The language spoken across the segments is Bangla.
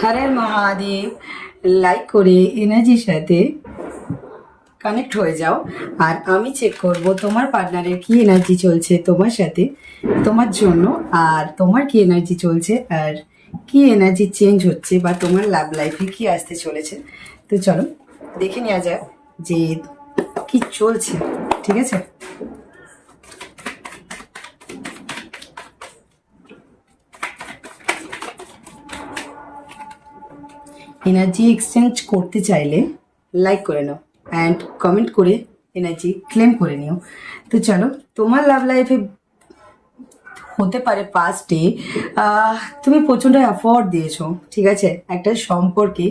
হরের মহাদেব। লাইক করে এনার্জির সাথে কানেক্ট হয়ে যাও। আর আমি চেক করব তোমার পার্টনারের কি এনার্জি চলছে তোমার সাথে, তোমার জন্য, আর তোমার কি এনার্জি চলছে, আর কি এনার্জি চেঞ্জ হচ্ছে, বা তোমার লাভ লাইফে কি আসতে চলেছে। তো চলো দেখে নেওয়া যাক যে কি চলছে। ঠিক আছে, এনার্জি এক্সচেঞ্জ করতে চাইলে লাইক করে নাও অ্যান্ড কমেন্ট করে এনার্জি ক্লেম করে নিও। তো চলো, তোমার লাভ লাইফে হতে পারে পাস্টে তুমি প্রচণ্ড এফোর্ট দিয়েছো, ঠিক আছে, একটা সম্পর্কে,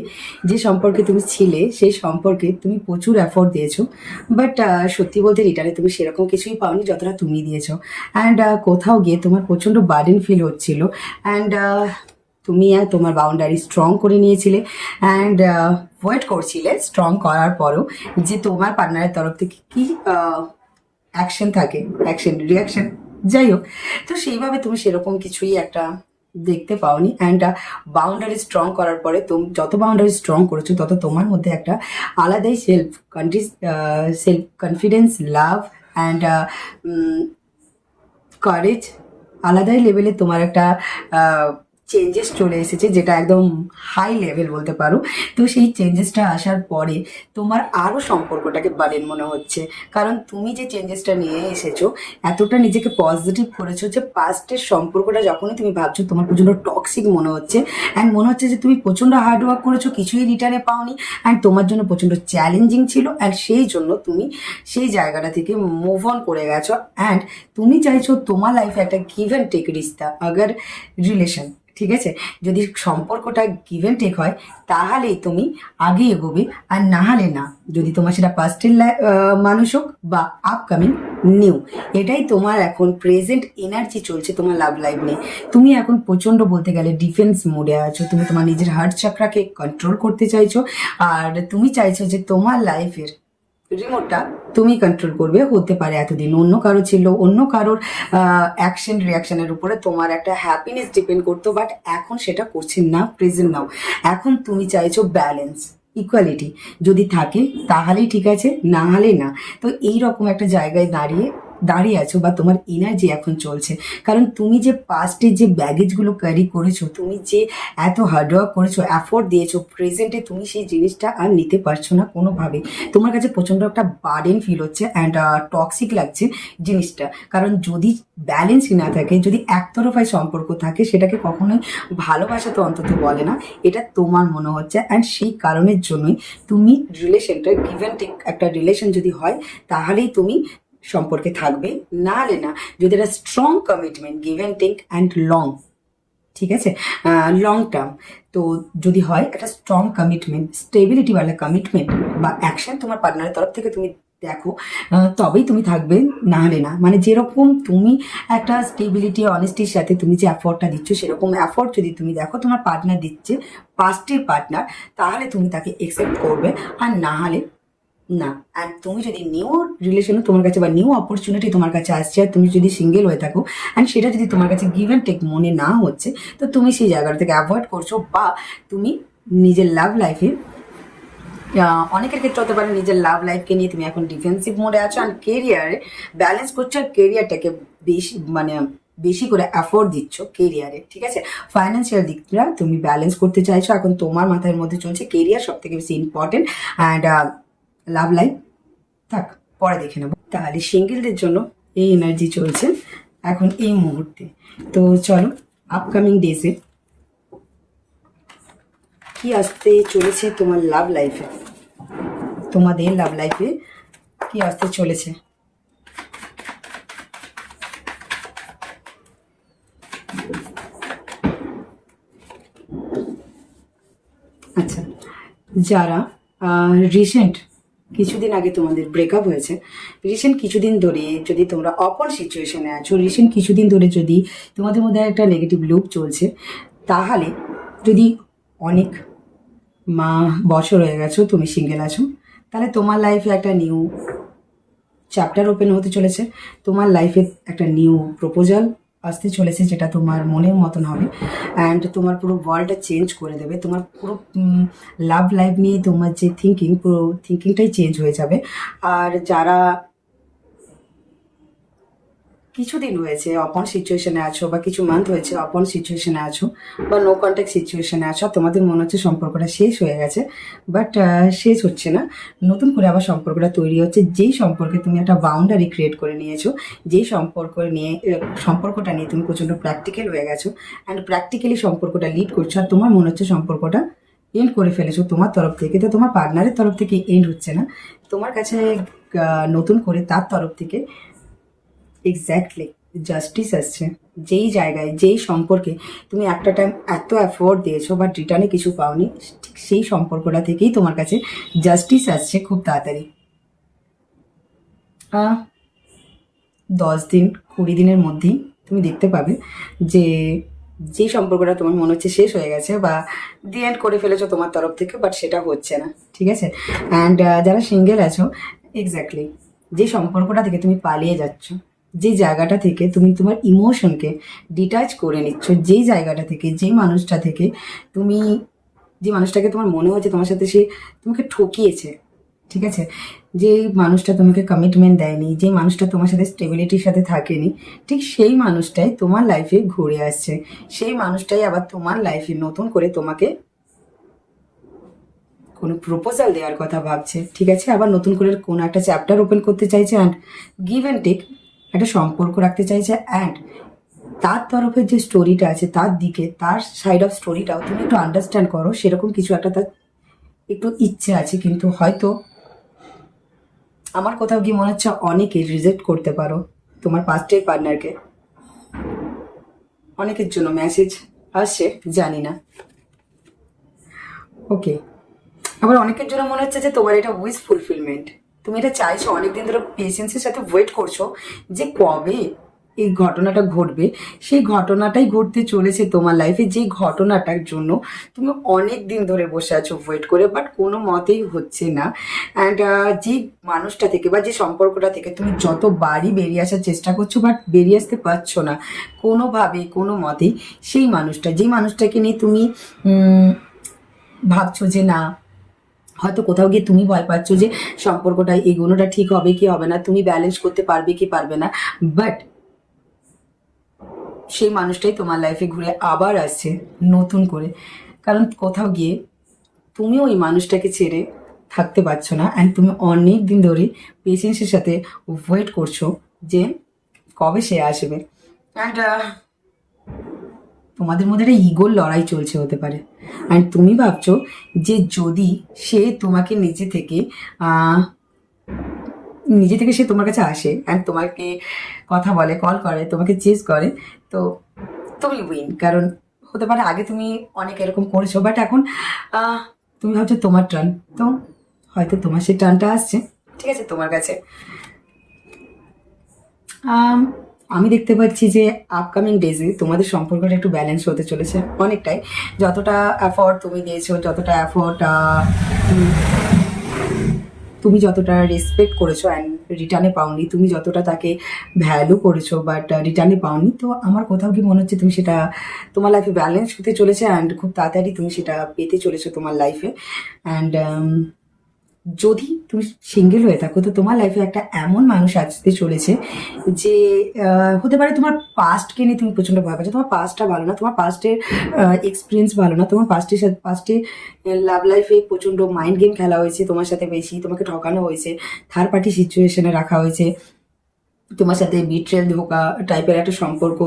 যে সম্পর্কে তুমি ছিলে সেই সম্পর্কে তুমি প্রচুর এফোর্ট দিয়েছো, বাট সত্যি বলতে রিটার্নে তুমি সেরকম কিছুই পাওনি যতটা তুমি দিয়েছো। অ্যান্ড কোথাও গিয়ে তোমার প্রচণ্ড বার্ডেন ফিল হচ্ছিল। অ্যান্ড তুমি তোমার বাউন্ডারি স্ট্রং করে নিয়েছিলে, অ্যান্ড ওয়েট করছিলে স্ট্রং করার পরেও যে তোমার পার্টনারের তরফ থেকে কি অ্যাকশন থাকে, অ্যাকশন রিয়াকশন, যাই হোক। তো সেইভাবে তুমি সেরকম কিছুই একটা দেখতে পাওনি। অ্যান্ড বাউন্ডারি স্ট্রং করার পরে তুমি যত বাউন্ডারি স্ট্রং করেছো তত তোমার মধ্যে একটা আলাদাই self confidence, love and courage, আলাদাই লেভেলে তোমার একটা চেঞ্জেস চলে এসেছে, যেটা একদম হাই লেভেল বলতে পারো। তো সেই চেঞ্জেসটা আসার পরে তোমার আরও সম্পর্কটাকে বাড়েন মনে হচ্ছে, কারণ তুমি যে চেঞ্জেসটা নিয়ে এসেছো, এতটা নিজেকে পজিটিভ করেছো যে পাস্টের সম্পর্কটা যখনই তুমি ভাবছো তোমার প্রচণ্ড টক্সিক মনে হচ্ছে। অ্যান্ড মনে হচ্ছে যে তুমি প্রচণ্ড হার্ডওয়ার্ক করেছো, কিছুই রিটার্নে পাওনি, অ্যান্ড তোমার জন্য প্রচণ্ড চ্যালেঞ্জিং ছিল, অ্যান্ড সেই জন্য তুমি সেই জায়গাটা থেকে মুভ অন করে গেছো। অ্যান্ড তুমি চাইছো তোমার লাইফে একটা গিভ অ্যান্ড টেক রিস্তা আগার রিলেশন, ঠিক আছে, যদি সম্পর্কটা গিভ অ্যান্ড টেক হয় তাহলেই তুমি আগে এগোবে, আর না হলে না। যদি তোমার সেটা পাস্টের মানুষ হোক বা আপকামিং নিউ, এটাই তোমার এখন প্রেজেন্ট এনার্জি চলছে তোমার লাভ লাইফ নিয়ে। তুমি এখন প্রচণ্ড বলতে গেলে ডিফেন্স মোডে আছো, তুমি তোমার নিজের হার্ট চাকরাকে কন্ট্রোল করতে চাইছো, আর তুমি চাইছো যে তোমার লাইফের রিমোটটা তুমি কন্ট্রোল করবে। হতে পারে এতদিন অন্য কারো ছিল, অন্য কারোর অ্যাকশন রিয়াকশনের উপরে তোমার একটা হ্যাপিনেস ডিপেন্ড করতো, বাট এখন সেটা করছে না, প্রেজেন্ট নাও। এখন তুমি চাইছো ব্যালেন্স, ইকুয়ালিটি, যদি থাকে তাহলেই ঠিক আছে, না হলে না। তো এইরকম একটা জায়গায় দাঁড়িয়ে আছো, বা তোমার এনার্জি এখন চলছে, কারণ তুমি যে পাস্টের যে ব্যাগেজগুলো ক্যারি করেছো, তুমি যে এত হার্ডওয়ার্ক করেছো, এফোর্ট দিয়েছো, প্রেজেন্টে তুমি সেই জিনিসটা আর নিতে পারছো না কোনোভাবে। তোমার কাছে প্রচণ্ড একটা বার্ডেন ফিল হচ্ছে, অ্যান্ড টক্সিক লাগছে জিনিসটা। কারণ যদি ব্যালেন্সই না থাকে, যদি একতরফায় সম্পর্ক থাকে, সেটাকে কখনোই ভালোবাসা তো অন্তত বলে না, এটা তোমার মনে হচ্ছে। অ্যান্ড সেই কারণের জন্যই তুমি রিলেশনটা গিভ অ্যান্ড টেক একটা রিলেশন যদি হয় তাহলেই তুমি সম্পর্কে থাকবে, না হলে না। যদি একটা strong commitment, give and take and long, ঠিক আছে, লং টার্ম, তো যদি হয় একটা স্ট্রং কমিটমেন্ট, স্টেবিলিটিওয়ালা কমিটমেন্ট বা অ্যাকশন তোমার পার্টনারের তরফ থেকে তুমি দেখো, তবেই তুমি থাকবে, না হলে না। মানে যেরকম তুমি একটা স্টেবিলিটি অনেস্টির সাথে তুমি যে অ্যাফোর্টটা দিচ্ছ, সেরকম অ্যাফোর্ট যদি তুমি দেখো তোমার পার্টনার দিচ্ছে, পাস্টের পার্টনার, তাহলে তুমি তাকে একসেপ্ট করবে, আর না হলে না। আর তুমি যদি নিউ রিলেশনে তোমার কাছে, বা নিউ অপরচুনিটি তোমার কাছে আসছে, আর তুমি যদি সিঙ্গেল হয়ে থাকো, অ্যান্ড সেটা যদি তোমার কাছে গিভ অ্যান্ড টেক মনে না হচ্ছে, তো তুমি সেই জায়গাটা থেকে অ্যাভয়েড করছো, বা তুমি নিজের লাভ লাইফে, অনেকের ক্ষেত্রে হতে পারে নিজের লাভ লাইফকে নিয়ে তুমি এখন ডিফেন্সিভ মোডে আছো, আর কেরিয়ারে ব্যালেন্স করছো, আর কেরিয়ারটাকে বেশি মানে বেশি করে অ্যাফোর্ড দিচ্ছ কেরিয়ারে, ঠিক আছে। ফাইন্যান্সিয়াল দিকটা তুমি ব্যালেন্স করতে চাইছো, এখন তোমার মাথার মধ্যে চলছে কেরিয়ার সব থেকে বেশি ইম্পর্টেন্ট, অ্যান্ড লাভ লাইফ থাক পরে দেখে নেবো। তাহলে সিঙ্গেলদের জন্য এই এনার্জি চলছে এখন এই মুহূর্তে। তো চলো, আপকামিং ডেজে কি আসতে চলেছে তোমার লাভ লাইফে, তোমাদের লাভ লাইফে কি আসতে চলেছে। আচ্ছা, যারা রিসেন্ট কিছুদিন আগে তোমাদের ব্রেকআপ হয়েছে, রিসেন্ট কিছুদিন ধরে যদি তোমরা অপর সিচুয়েশনে আছো, রিসেন্ট কিছুদিন ধরে যদি তোমাদের মধ্যে একটা নেগেটিভ লুপ চলছে, তাহলে যদি অনেক বছর হয়ে গেছো তুমি সিঙ্গেল আছো, তাহলে তোমার লাইফে একটা চ্যাপ্টার ওপেন হতে চলেছে। তোমার লাইফে একটা নিউ প্রপোজাল আসতে চলেছে, যেটা তোমার মনের মতন হবে অ্যান্ড তোমার পুরো ওয়ার্ল্ডটা চেঞ্জ করে দেবে। তোমার পুরো লাভ লাইফ নিয়ে তোমার যে থিঙ্কিং, পুরো থিঙ্কিংটাই চেঞ্জ হয়ে যাবে। আর যারা কিছুদিন হয়েছে অপন সিচুয়েশনে আছো, বা কিছু মান্থ হয়েছে অপন সিচুয়েশনে আছো, বা নো কন্ট্যাক্ট সিচুয়েশনে আছো, তোমাদের মনে হচ্ছে সম্পর্কটা শেষ হয়ে গেছে, বাট শেষ হচ্ছে না, নতুন করে আবার সম্পর্কটা তৈরি হচ্ছে। যেই সম্পর্কে তুমি একটা বাউন্ডারি ক্রিয়েট করে নিয়েছো, যেই সম্পর্কটা নিয়ে তুমি প্রচণ্ড প্র্যাকটিক্যাল হয়ে গেছো অ্যান্ড প্র্যাকটিক্যালি সম্পর্কটা লিড করছো, আর তোমার মনে হচ্ছে সম্পর্কটা এন্ড করে ফেলেছো তোমার তরফ থেকে, তো তোমার পার্টনারের তরফ থেকে এন্ড হচ্ছে না, তোমার কাছে নতুন করে তার তরফ থেকে এক্স্যাক্টলি জাস্টিস আসছে। যেই জায়গায়, যেই সম্পর্কে তুমি একটা টাইম এত এফোর্ট দিয়েছো বাট রিটার্নে কিছু পাওনি, ঠিক সেই সম্পর্কটা থেকেই তোমার কাছে জাস্টিস আসছে খুব তাড়াতাড়ি। 10 দিন 20 দিনের মধ্যেই তুমি দেখতে পাবে যে যেই সম্পর্কটা তোমার মনে হচ্ছে শেষ হয়ে গেছে বা দি এন্ড করে ফেলেছো তোমার তরফ থেকে, বাট সেটা হচ্ছে না, ঠিক আছে। অ্যান্ড যারা সিঙ্গেল আছো, এক্স্যাক্টলি যে সম্পর্কটা থেকে তুমি পালিয়ে যাচ্ছ, যে জায়গাটা থেকে তুমি তোমার ইমোশনকে ডিটাচ করে নিচ্ছ, যেই জায়গাটা থেকে, যেই মানুষটা থেকে তুমি, যে মানুষটাকে তোমার মনে হচ্ছে তোমার সাথে সে তোমাকে ঠকিয়েছে, ঠিক আছে, যে মানুষটা তোমাকে কমিটমেন্ট দেয়নি, যে মানুষটা তোমার সাথে স্টেবিলিটির সাথে থাকেনি, ঠিক সেই মানুষটাই তোমার লাইফে ঘুরে আসছে। সেই মানুষটাই আবার তোমার লাইফে নতুন করে তোমাকে কোনো প্রপোজাল দেওয়ার কথা ভাবছে, ঠিক আছে, আবার নতুন করে কোনো একটা চ্যাপ্টার ওপেন করতে চাইছে অ্যান্ড গিভ অ্যান্ড টেক একটা সম্পর্ক রাখতে চাইছে। অ্যান্ড তার তরফের যে স্টোরিটা আছে, তার দিকে, তার সাইড অফ স্টোরিটাও তুমি একটু আন্ডারস্ট্যান্ড করো, সেরকম কিছু একটা তার একটু ইচ্ছে আছে। কিন্তু হয়তো আমার কোথাও গিয়ে মনে হচ্ছে অনেকে রিজেক্ট করতে পারো তোমার পাস্টের পার্টনারকে। অনেকের জন্য মেসেজ আসছে, জানি না, ওকে। আবার অনেকের জন্য মনে হচ্ছে যে তোমার এটা উইশ ফুলফিলমেন্ট, তুমি এটা চাইছো, অনেকদিন ধরে পেশেন্সের সাথে ওয়েট করছো যে কবে এই ঘটনাটা ঘটবে। সেই ঘটনাটাই ঘটতে চলেছে তোমার লাইফে, যে ঘটনাটার জন্য তুমি অনেক দিন ধরে বসে আছো ওয়েট করে, বাট কোনো মতেই হচ্ছে না। অ্যান্ড যে মানুষটা থেকে বা যে সম্পর্কটা থেকে তুমি যতবারই বেরিয়ে আসার চেষ্টা করছো, বাট বেরিয়ে আসতে পারছো না কোনোভাবে, কোনো মতেই, সেই মানুষটা, যেই মানুষটাকে নিয়ে তুমি ভাবছো যে না, হয়তো কোথাও গিয়ে তুমি ভয় পাচ্ছ যে সম্পর্কটা এগোনোটা ঠিক হবে কি হবে না, তুমি ব্যালেন্স করতে পারবে কি পারবে না, বাট সেই মানুষটাই তোমার লাইফে ঘুরে আবার আসছে নতুন করে। কারণ কোথাও গিয়ে তুমি ওই মানুষটাকে ছেড়ে থাকতে পারছো না অ্যান্ড তুমি অনেক দিন ধরে পেশেন্সের সাথে ওয়েট করছো যে কবে সে আসবে। অ্যান্ড তোমাদের মধ্যে একটা ইগোর লড়াই চলছে হতে পারে, অ্যান্ড তুমি ভাবছো যে যদি সে তোমাকে নিজে থেকে সে তোমার কাছে আসে অ্যান্ড তোমাকে কথা বলে, কল করে, তোমাকে চেস করে, তো তুমি উইন। কারণ হতে পারে আগে তুমি অনেক এরকম করেছো, বাট এখন তুমি ভাবছো তোমার টার্ন, তো হয়তো তোমার সেই টার্নটা আসছে, ঠিক আছে, তোমার কাছে। আম, আমি দেখতে পাচ্ছি যে আপকামিং ডেজে তোমাদের সম্পর্কটা একটু ব্যালেন্স হতে চলেছে অনেকটাই। যতটা এফোর্ট তুমি দিয়েছো, যতটা এফোর্ট তুমি যতটা রেসপেক্ট করেছো অ্যান্ড রিটার্নে পাওনি, তুমি যতটা তাকে ভ্যালু করেছো বাট রিটার্নে পাওনি, তো আমার কোথাও কি মনে হচ্ছে তুমি সেটা তোমার লাইফে ব্যালেন্স হতে চলেছে অ্যান্ড খুব তাড়াতাড়ি তুমি সেটা পেতে চলেছো তোমার লাইফে। অ্যান্ড যদি তুমি সিঙ্গেল হয়ে থাকো, তো তোমার লাইফে একটা এমন মানুষ আসতে চলেছে যে হতে পারে তোমার পাস্টকে নিয়ে তুমি প্রচণ্ড ভয় পাচ্ছ, তোমার পাস্টটা ভালো না, তোমার পাস্টের এক্সপিরিয়েন্স ভালো না, তোমার পাস্টের সাথে পাস্টে লাভ লাইফে প্রচণ্ড মাইন্ড গেম খেলা হয়েছে তোমার সাথে, বেশি তোমাকে ঠকানো হয়েছে, থার্ড পার্টি সিচুয়েশনে রাখা হয়েছে, তোমার সাথে বিট্রেল, ধোকা টাইপের একটা সম্পর্ক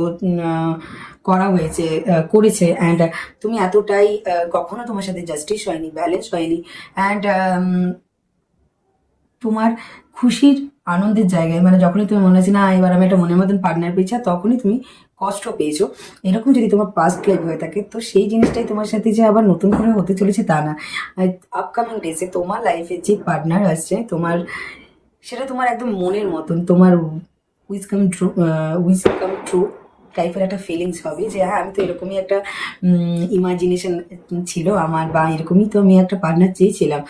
করা হয়েছে, করেছে। অ্যান্ড তুমি এতটাই কখনো তোমার সাথে জাস্টিস হয়নি, ব্যালেন্স হয়নি, অ্যান্ড তোমার খুশির আনন্দের জায়গায়, মানে যখনই তুমি মনে হচ্ছে না এবার আমি একটা মনের মতন পার্টনার পেয়েছি, আর তখনই তুমি কষ্ট পেয়েছো। এরকম যদি তোমার পাস্ট লাইফ হয়ে থাকে, তো সেই জিনিসটাই তোমার সাথে যে আবার নতুন করে হতে চলেছে তা না। আপকামিং ডেজে তোমার লাইফে যে পার্টনার আসছে তোমার, সেটা তোমার একদম মনের মতন, তোমার উইজ কাম ট্রু টাইপের একটা ফিলিংস হবে যে হ্যাঁ, আমি তো এরকমই একটা ইমাজিনেশন ছিল আমার, বা এরকমই তো আমি একটা পার্টনার চেয়েছিলাম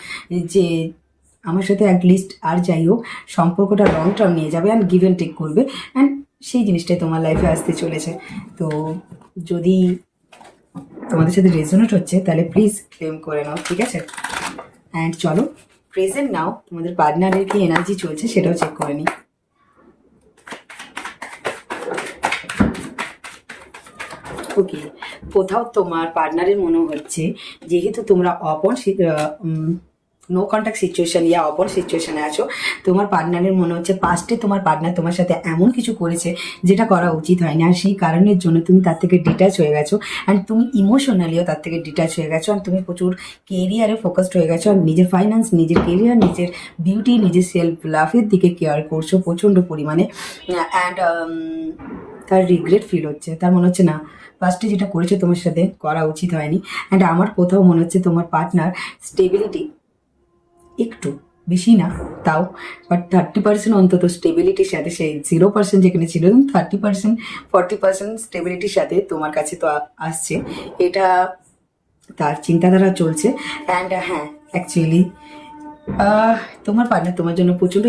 যে আমার সাথে অ্যাটলিস্ট আর যাই হোক সম্পর্কটা লং টার্ম নিয়ে যাবে অ্যান্ড গিভ অ্যান্ড টেক করবে। অ্যান্ড সেই জিনিসটাই তোমার লাইফে আসতে চলেছে। তো যদি তোমাদের সাথে রেজোনেট হচ্ছে তাহলে প্লিজ ক্লেম করে নাও, ঠিক আছে? অ্যান্ড চলো প্রেজেন্ট নাও তোমাদের পার্টনারের কি এনার্জি চলছে সেটাও চেক করে নিই। ওকে, কোথাও তোমার পার্টনারের মনে হচ্ছে যেহেতু তোমরা অপন নো কন্ট্যাক্ট সিচুয়েশন ইয়া অপন সিচুয়েশনে আছো, তোমার পার্টনারের মনে হচ্ছে পাস্টে তোমার পার্টনার তোমার সাথে এমন কিছু করেছে যেটা করা উচিত হয়নি, আর সেই কারণের জন্য তুমি তার থেকে ডিট্যাচ হয়ে গেছো। অ্যান্ড তুমি ইমোশনালিও তার থেকে ডিট্যাচ হয়ে গেছো, আর তুমি প্রচুর কেরিয়ারে ফোকাসড হয়ে গেছো, আর নিজের ফাইন্যান্স, নিজের কেরিয়ার, নিজের বিউটি, নিজের সেলফ লাভের দিকে কেয়ার করছো প্রচণ্ড পরিমাণে। অ্যান্ড তার রিগ্রেট ফিল হচ্ছে, তার মনে হচ্ছে না ফার্স্টে যেটা করেছে তোমার সাথে করা উচিত হয়নি। অ্যান্ড আমার কোথাও মনে হচ্ছে তোমার পার্টনার স্টেবিলিটি একটু বেশি না তাও, বাট 30% অন্তত স্টেবিলিটির সাথে, সেই 0% যেখানে ছিল 30%, 40% স্টেবিলিটির সাথে তোমার কাছে তো আসছে, এটা তার চিন্তাধারা চলছে। অ্যান্ড হ্যাঁ, অ্যাকচুয়ালি তোমার পার্টনার তোমার জন্য প্রচণ্ড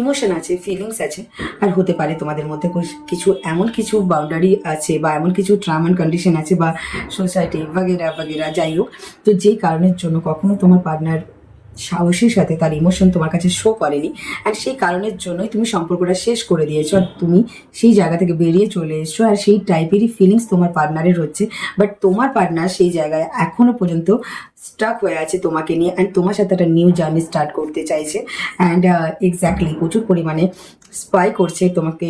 ইমোশন আছে, ফিলিংস আছে, আর হতে পারে তোমাদের মধ্যে কিছু এমন কিছু বাউন্ডারি আছে বা এমন কিছু টার্ম অ্যান্ড কন্ডিশন আছে বা সোসাইটি বাগেরা বাগেরা, যাই হোক, তো যেই কারণের জন্য কখনো তোমার পার্টনার সাহসের সাথে তার ইমোশন তোমার কাছে শো করেনি, আর সেই কারণের জন্যই তুমি সম্পর্কটা শেষ করে দিয়েছো, আর তুমি সেই জায়গা থেকে বেরিয়ে চলে এসছো, আর সেই টাইপেরই ফিলিংস তোমার পার্টনারের হচ্ছে। বাট তোমার পার্টনার সেই জায়গায় এখনো পর্যন্ত স্টাক হয়ে আছে তোমাকে নিয়ে, অ্যান্ড তোমার সাথে একটা নিউ জার্নি স্টার্ট করতে চাইছে। অ্যান্ড এক্স্যাক্টলি প্রচুর পরিমাণে স্পাই করছে তোমাকে,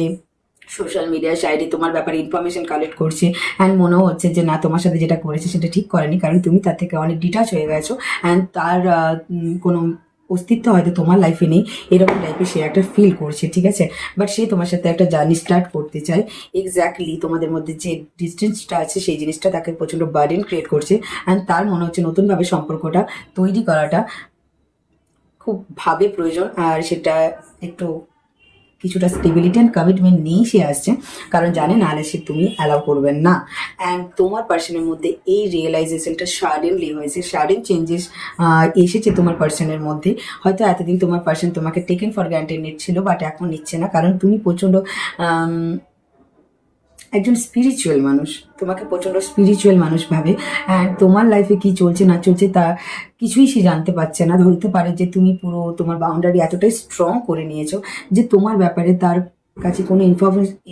সোশ্যাল মিডিয়া সাইডে তোমার ব্যাপারে ইনফরমেশন কালেক্ট করছে। অ্যান্ড মনেও হচ্ছে যে না, তোমার সাথে যেটা করেছে সেটা ঠিক করেনি, কারণ তুমি তার থেকে অনেক ডিটাচ হয়ে গেছো, অ্যান্ড তার কোনো অস্তিত্ব হয়তো তোমার লাইফে নেই, এরকম টাইপের সে একটা ফিল করছে, ঠিক আছে? বাট সে তোমার সাথে একটা জার্নি স্টার্ট করতে চায়। এক্স্যাক্টলি তোমাদের মধ্যে যে ডিস্টেন্সটা আছে সেই জিনিসটা তাকে প্রচণ্ড বার্ডেন ক্রিয়েট করছে, অ্যান্ড তার মনে হচ্ছে নতুনভাবে সম্পর্কটা তৈরি করাটা খুব ভাবে প্রয়োজন, আর সেটা একটু কিছুটা স্টেবিলিটি অ্যান্ড কমিটমেন্ট নিয়েই সে আসছে, কারণ জানে নাহলে সে তুমি অ্যালাউ করবেন না। অ্যান্ড তোমার পার্সনের মধ্যে এই রিয়েলাইজেশনটা সাডেনলি হয়েছে, সাডেন চেঞ্জেস এসেছে তোমার পার্সনের মধ্যে। হয়তো এতদিন তোমার পার্সন তোমাকে টেকেন ফর গ্রান্টেড নিচ্ছিল, বাট এখন নিচ্ছে না, কারণ তুমি প্রচণ্ড একজন স্পিরিচুয়াল মানুষ, তোমাকে প্রচণ্ড স্পিরিচুয়াল মানুষ ভাবে। অ্যান্ড তোমার লাইফে কি চলছে না চলছে তা কিছুই সে জানতে পারছে না। ধরতে পারে যে তুমি পুরো তোমার বাউন্ডারি এতটাই স্ট্রং করে নিয়েছো যে তোমার ব্যাপারে তার কাছে কোনো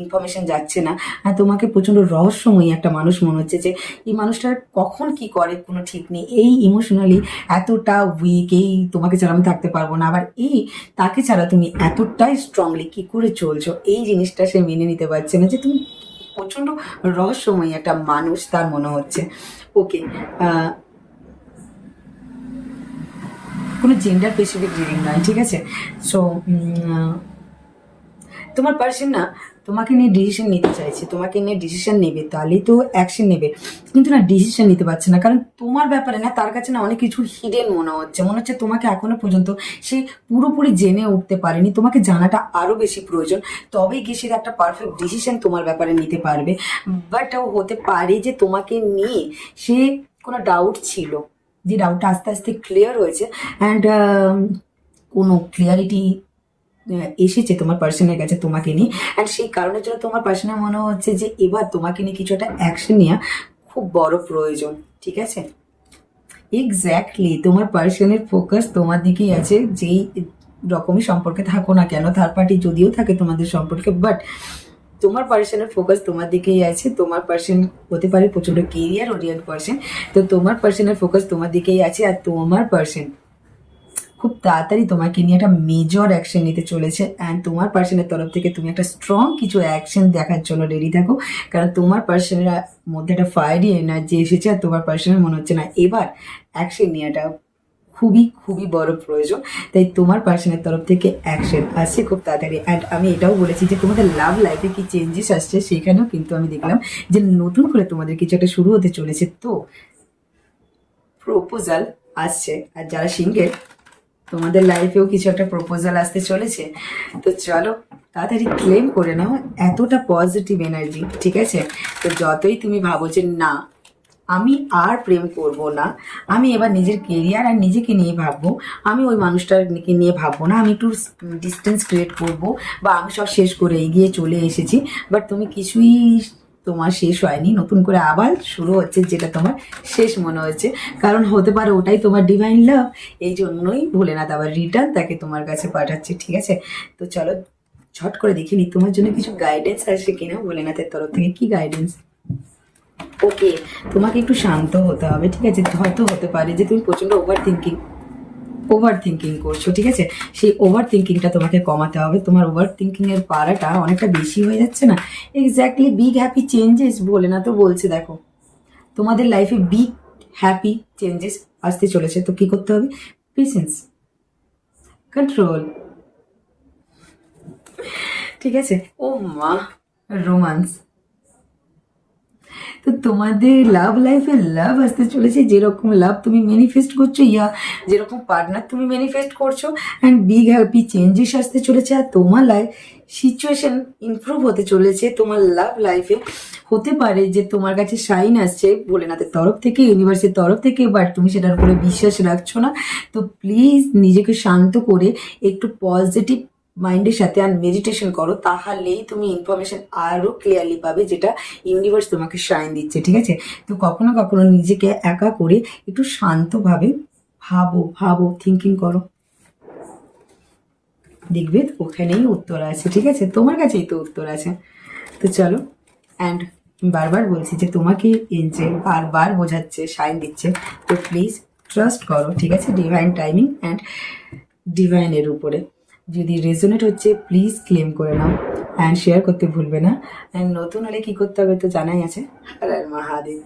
ইনফরমেশন যাচ্ছে না, আর তোমাকে প্রচণ্ড রহস্যময়ী একটা মানুষ মনে হচ্ছে, যে এই মানুষটার কখন কি করে কোনো ঠিক নেই, এই ইমোশনালি এতটা উইক, এই তোমাকে ছাড়া আমি থাকতে পারবো না, আবার এই তাকে ছাড়া তুমি এতটাই স্ট্রংলি কি করে চলছো, এই জিনিসটা সে মেনে নিতে পারছে না, যে তুমি প্রচণ্ড রহস্যময়ী একটা মানুষ তার মনে হচ্ছে। ওকে, কোনো জেন্ডার স্পেসিফিক রিডিং নয়, ঠিক আছে? সো তোমার পার্সন না তোমাকে নিয়ে ডিসিশন নিতে চাইছে, তোমাকে নিয়ে ডিসিশন নেবে, তাহলেই তো অ্যাকশন নেবে, কিন্তু না ডিসিশন নিতে পারছে না, কারণ তোমার ব্যাপারে না তার কাছে না অনেক কিছু হিডেন মনে হচ্ছে, মনে হচ্ছে তোমাকে এখনো পর্যন্ত সে পুরোপুরি জেনে উঠতে পারেনি, তোমাকে জানাটা আরও বেশি প্রয়োজন, তবেই গিয়ে সে একটা পারফেক্ট ডিসিশন তোমার ব্যাপারে নিতে পারবে। বাট হতে পারে যে তোমাকে নিয়ে সে কোনো ডাউট ছিল, যে ডাউটটা আস্তে আস্তে ক্লিয়ার হয়েছে, অ্যান্ড কোনো ক্লিয়ারিটি এসেছে তোমার পার্সনের কাছে তোমাকে নিয়ে, অ্যান্ড সেই কারণের জন্য তোমার পার্সনের মনে হচ্ছে যে এবার তোমাকে নিয়ে কিছু একটা অ্যাকশন নেওয়া খুব বড় প্রয়োজন, ঠিক আছে? এক্স্যাক্টলি তোমার পার্সনের ফোকাস তোমার দিকেই আছে, যেই রকমই সম্পর্কে থাকো না কেন, থার্ড পার্টি যদিও থাকে তোমাদের সম্পর্কে, বাট তোমার পার্সনের ফোকাস তোমার দিকেই আছে। তোমার পার্সন হতে পারে প্রচণ্ড কেরিয়ার ওরিয়েন্ট পার্সন, তো তোমার পার্সনের ফোকাস তোমার দিকেই আছে, আর তোমার পার্সন খুব তাড়াতাড়ি তোমাকে নিয়ে একটা মেজর অ্যাকশন নিতে চলেছে, অ্যান্ড তোমার পার্সনের তরফ থেকে তুমি একটা স্ট্রং কিছু অ্যাকশন দেখার জন্য রেডি থাকো, কারণ তোমার পার্সনের মধ্যে একটা ফায়ারি এনার্জি এসেছে, আর তোমার পার্সনের মনে হচ্ছে না এবার অ্যাকশন নেওয়াটা খুবই খুবই বড় প্রয়োজন, তাই তোমার পার্সনের তরফ থেকে অ্যাকশন আসছে খুব তাড়াতাড়ি। অ্যান্ড আমি এটাও বলেছি যে তোমাদের লাভ লাইফে কি চেঞ্জেস আসছে, সেখানেও কিন্তু আমি দেখলাম যে নতুন করে তোমাদের কিছু একটা শুরু হতে চলেছে, তো প্রপোজাল আসছে, আর যারা সিঙ্গেল তোমাদের লাইফেও কিছু একটা প্রপোজাল আসতে চলেছে, তো চলো তাড়াতাড়ি ক্লেম করে নাও এতটা পজিটিভ এনার্জি, ঠিক আছে? তো যতই তুমি ভাবো যে না আমি আর প্রেম করব না, আমি এবার নিজের কেরিয়ার আর নিজেকে নিয়ে ভাববো, আমি ওই মানুষটাকে নিয়ে ভাববো না, আমি একটু ডিস্টেন্স ক্রিয়েট করব, বা আমি সব শেষ করে এগিয়ে চলে এসেছি। বাট তুমি কিছুই তোমার শেষ হয়নি, নতুন করে আবার শুরু হচ্ছে যেটা তোমার শেষ মনে হচ্ছে। কারণ হতে পারে ওটাই তোমার ডিভাইন লাভ, এই জন্যই ভোলেনাথ আবার রিটার্ন তাকে তোমার কাছে পাঠাচ্ছে, ঠিক আছে? তো চলো ঝট করে দেখে নি তোমার জন্য কিছু গাইডেন্স আসে কিনা ভোলেনাথের তরফ থেকে। কি গাইডেন্স? ওকে, তোমাকে একটু শান্ত হতে হবে, ঠিক আছে? হয়তো হতে পারে যে তুমি প্রচন্ড ওভার থিঙ্কিং করছো, ঠিক আছে? সেই ওভার থিঙ্কিংটা তোমাকে কমাতে হবে। তোমার ওভার থিঙ্কিং এর পারাটা অনেকটা বেশি হয়ে যাচ্ছে না? এক্স্যাক্টলি, বিগ হ্যাপি চেঞ্জেস বলে না তো বলছে, দেখো তোমাদের লাইফে বিগ হ্যাপি চেঞ্জেস আসতে চলেছে। তো কি করতে হবে? পেশেন্স, কন্ট্রোল, ঠিক আছে? ও মা, রোমান্স। তো তোমাদের লাভ লাইফে লাভ আসতে চলেছে, যেরকম লাভ তুমি ম্যানিফেস্ট করছো, ইয়া যেরকম পার্টনার তুমি ম্যানিফেস্ট করছো, অ্যান্ড বিগ হ্যাপি চেঞ্জেস আসতে চলেছে। আর তোমার লাইফ সিচুয়েশন ইমপ্রুভ হতে চলেছে তোমার লাভ লাইফে। হতে পারে যে তোমার কাছে সাইন আসছে ভোলেনাথের তরফ থেকে, ইউনিভার্সের তরফ থেকে, বাট তুমি সেটার উপরে বিশ্বাস রাখছো না। তো প্লিজ নিজেকে শান্ত করে একটু পজিটিভ মাইন্ডের সাথে আর মেডিটেশন করো, তাহলেই তুমি ইনফরমেশন আরো ক্লিয়ারলি পাবে, যেটা ইউনিভার্স তোমাকে সাইন দিচ্ছে, ঠিক আছে? তো কখনো কখনো নিজেকে একা করে একটু শান্তভাবে ভাবো ভাবো, থিঙ্কিং করো, দেখবে ওখানেই উত্তর আছে, ঠিক আছে? তোমার কাছেই তো উত্তর আছে। তো চলো, অ্যান্ড বারবার বলছি যে তোমাকে এঞ্জেল বারবার বোঝাচ্ছে, সাইন দিচ্ছে। তো প্লিজ ট্রাস্ট করো, ঠিক আছে? ডিভাইন টাইমিং অ্যান্ড ডিভাইনের উপরে। যদি রেজোনেট হচ্ছে প্লিজ ক্লেম করে নাও, অ্যান্ড শেয়ার করতে ভুলবে না। অ্যান্ড নতুন হলে কী করতে হবে তো জানাই আছে। আর মহাদেব।